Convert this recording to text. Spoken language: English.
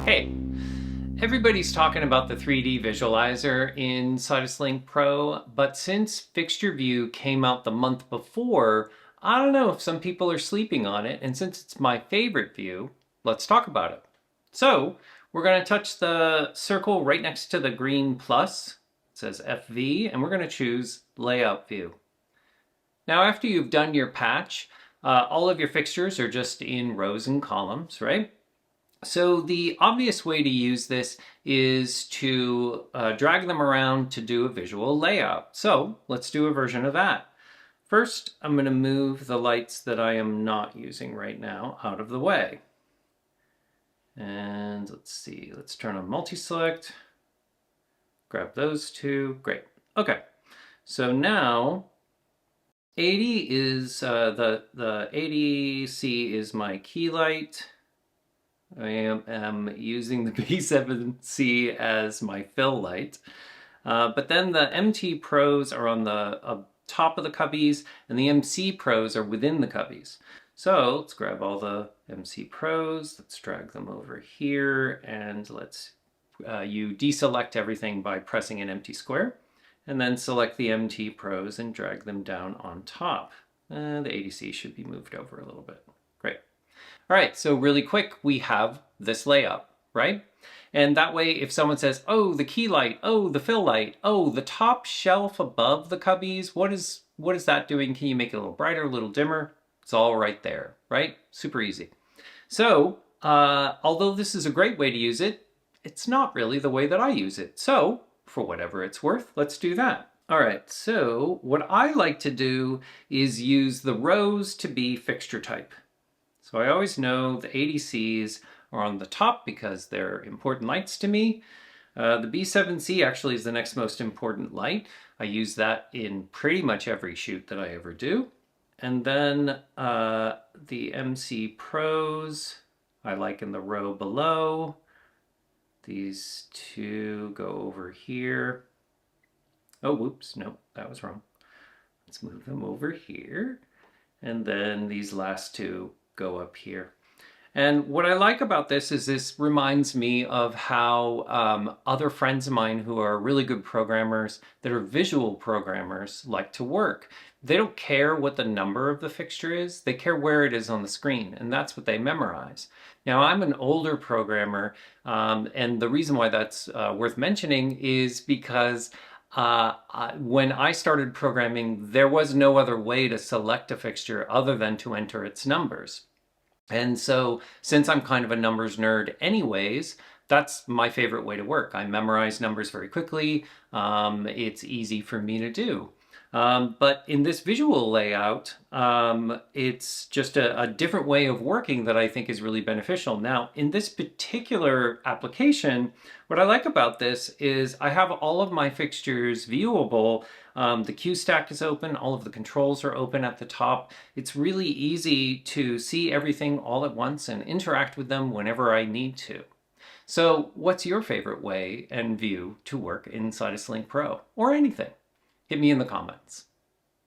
Hey, everybody's talking about the 3D visualizer inside of Sling Pro, but since Fixture View came out the month before, I don't know if some people are sleeping on it, and since it's my favorite view, let's talk about it. So, we're going to touch the circle right next to the green plus, it says FV, and we're going to choose Layout View. Now after you've done your patch, all of your fixtures are just in rows and columns, right? So the obvious way to use this is to drag them around to do a visual layout. So let's do a version of that. First, I'm going to move the lights that I am not using right now out of the way. And let's see, let's turn on multi-select, grab those two, great. Okay, so now 80 is, the 80C is my key light. I am using the B7C as my fill light. But then the MT Pros are on the top of the cubbies, and the MC Pros are within the cubbies. So let's grab all the MC Pros, let's drag them over here, and let's you deselect everything by pressing an empty square, and then select the MT Pros and drag them down on top. The 80C should be moved over a little bit. Great. All right, so really quick, we have this layout, right? And that way, if someone says, oh, the key light, oh, the fill light, oh, the top shelf above the cubbies, what is that doing? Can you make it a little brighter, a little dimmer? It's all right there, right? Super easy. So, although this is a great way to use it, it's not really the way that I use it. So, for whatever it's worth, let's do that. All right, so what I like to do is use the rows to be fixture type. So I always know the 80Cs are on the top because they're important lights to me. The B7C actually is the next most important light. I use that in pretty much every shoot that I ever do. And then the MC Pros, I like in the row below. These two go over here. Oh, whoops, no, that was wrong. Let's move them over here. And then these last two go up here. And what I like about this is this reminds me of how other friends of mine who are really good programmers, that are visual programmers, like to work. They don't care what the number of the fixture is, they care where it is on the screen, and that's what they memorize. Now, I'm an older programmer, and the reason why that's worth mentioning is because when I started programming, there was no other way to select a fixture other than to enter its numbers. And so, since I'm kind of a numbers nerd anyways, that's my favorite way to work. I memorize numbers very quickly. It's easy for me to do. But in this visual layout, it's just a different way of working that I think is really beneficial. Now, in this particular application, what I like about this is I have all of my fixtures viewable. The Q stack is open, all of the controls are open at the top. It's really easy to see everything all at once and interact with them whenever I need to. So what's your favorite way and view to work inside of Sling Pro, or anything? Hit me in the comments.